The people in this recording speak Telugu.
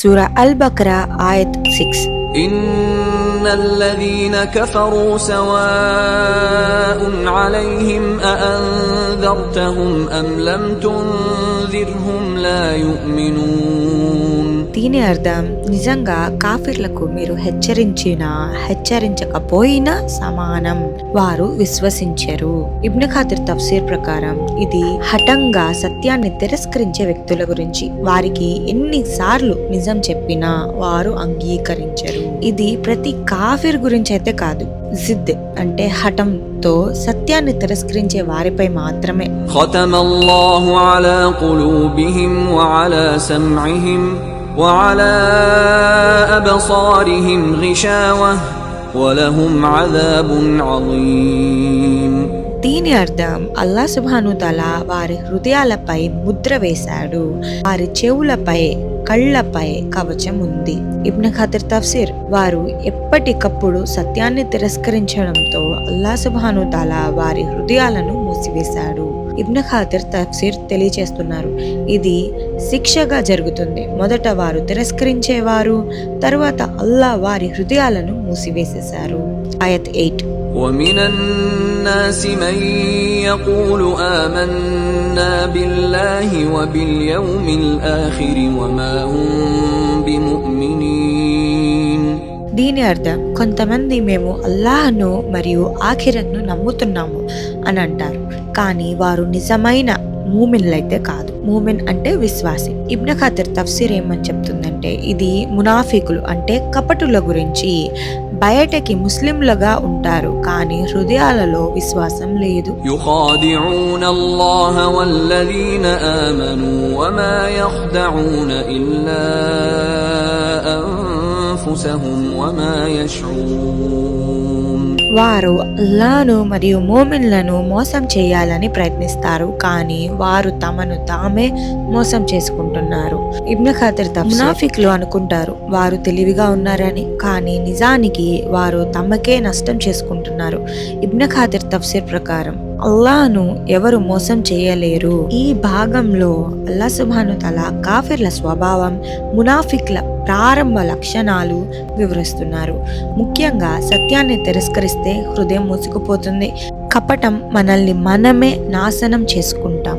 సూరా అల్-బకరా ఆయత్ 6. ఇన్నల్లదీన కఫరూ సవాఉన్ అలైహిం అఅన్దర్తహుం అం లం తుందిర్హుం లా యుమినూన్. దీని అర్థం, నిజంగా కాఫిర్లకు మీరు హెచ్చరించినా హెచ్చరించకపోయినా సమానం, వారు విశ్వసించరు. ఇబ్న్ ఖాతిర్ తఫ్సీర్ ప్రకారం ఇది హఠంగా సత్యాన్ని తిరస్కరించే వ్యక్తుల గురించి. వారికి ఎన్నిసార్లు నిజం చెప్పినా వారు అంగీకరించరు. ఇది ప్రతి కాఫిర్ గురించి అయితే కాదు, జిద్ అంటే హఠంతో సత్యాన్ని తిరస్కరించే వారిపై మాత్రమే. ఖతమల్లాహు అలా ఖులూబిహిం వఅలా సమ్ఇహిం వఅలా అబ్సారిహిం గిషావహ్ వలహుమ్ అజాబున్ అజీమ్. దీని అర్థం, అల్లాహ్ సుబ్హాను తఆలా వారి హృదయాలపై ముద్ర వేశాడు, వారి చెవులపై కళ్ళపై కవచం ఉంది. ఇబ్న్ ఖాతిర్ తఫ్సీర్, వారు ఎప్పటికప్పుడు సత్యాన్ని తిరస్కరించడంతో అల్లాహ్ సుబ్హాను తఆలా వారి హృదయాలను మూసివేశాడు. ఇబ్న్ ఖాతిర్ తఫ్సీర్ తెలియచేస్తున్నారు, ఇది శిక్షగా జరుగుతుంది. మొదట వారు తిరస్కరించేవారు, తరువాత అల్లాహ్ వారి హృదయాలను మూసివేసేశారు. ఆయత్ 8. ومن الناس من يقول آمنا بالله وباليوم الآخر وما هم بمؤمنين. దీని అర్థం, కొంతమంది మేము అల్లాహ్ను మరియు ఆఖిరత్ను నమ్ముతున్నాము అని అంటారు, కానీ వారు నిజమైన మూమిన్లైతే కాదు. మూమిన్ అంటే విశ్వాసి. ఇబ్న్ ఖాతిర్ తఫ్సీర్ ఏమని చెప్తుందంటే, ఇది మునాఫికులు అంటే కపటుల గురించి. బయటకి ముస్లింలుగా ఉంటారు, కానీ హృదయాలలో విశ్వాసం లేదు. يخادعون الله والذين آمنوا وما يخدعون إلا أنفسهم وما يشعرون. వారు అల్లాహ్ను మరియు మోమిన్లను మోసం చేయాలని ప్రయత్నిస్తారు, కానీ వారు తమను తామే మోసం చేసుకుంటున్నారు. ఇబ్న్ ఖాతిర్ మునాఫిక్లు అనుకుంటారు వారు తెలివిగా ఉన్నారని, కానీ నిజానికి వారు తమకే నష్టం చేసుకుంటున్నారు. ఇబ్న్ ఖాతిర్ తఫ్సీర్ ప్రకారం అల్లాహ్ను ఎవరు మోసం చేయలేరు. ఈ భాగంలో అల్లాహ్ సుబ్హాను తఆలా కాఫిర్ల స్వభావం, మునాఫిక్ల ప్రారంభ లక్షణాలు వివరిస్తున్నారు. ముఖ్యంగా సత్యాన్ని తిరస్కరిస్తే హృదయం మూసుకుపోతుంది. కపటం మనల్ని మనమే నాశనం చేసుకుంటాం.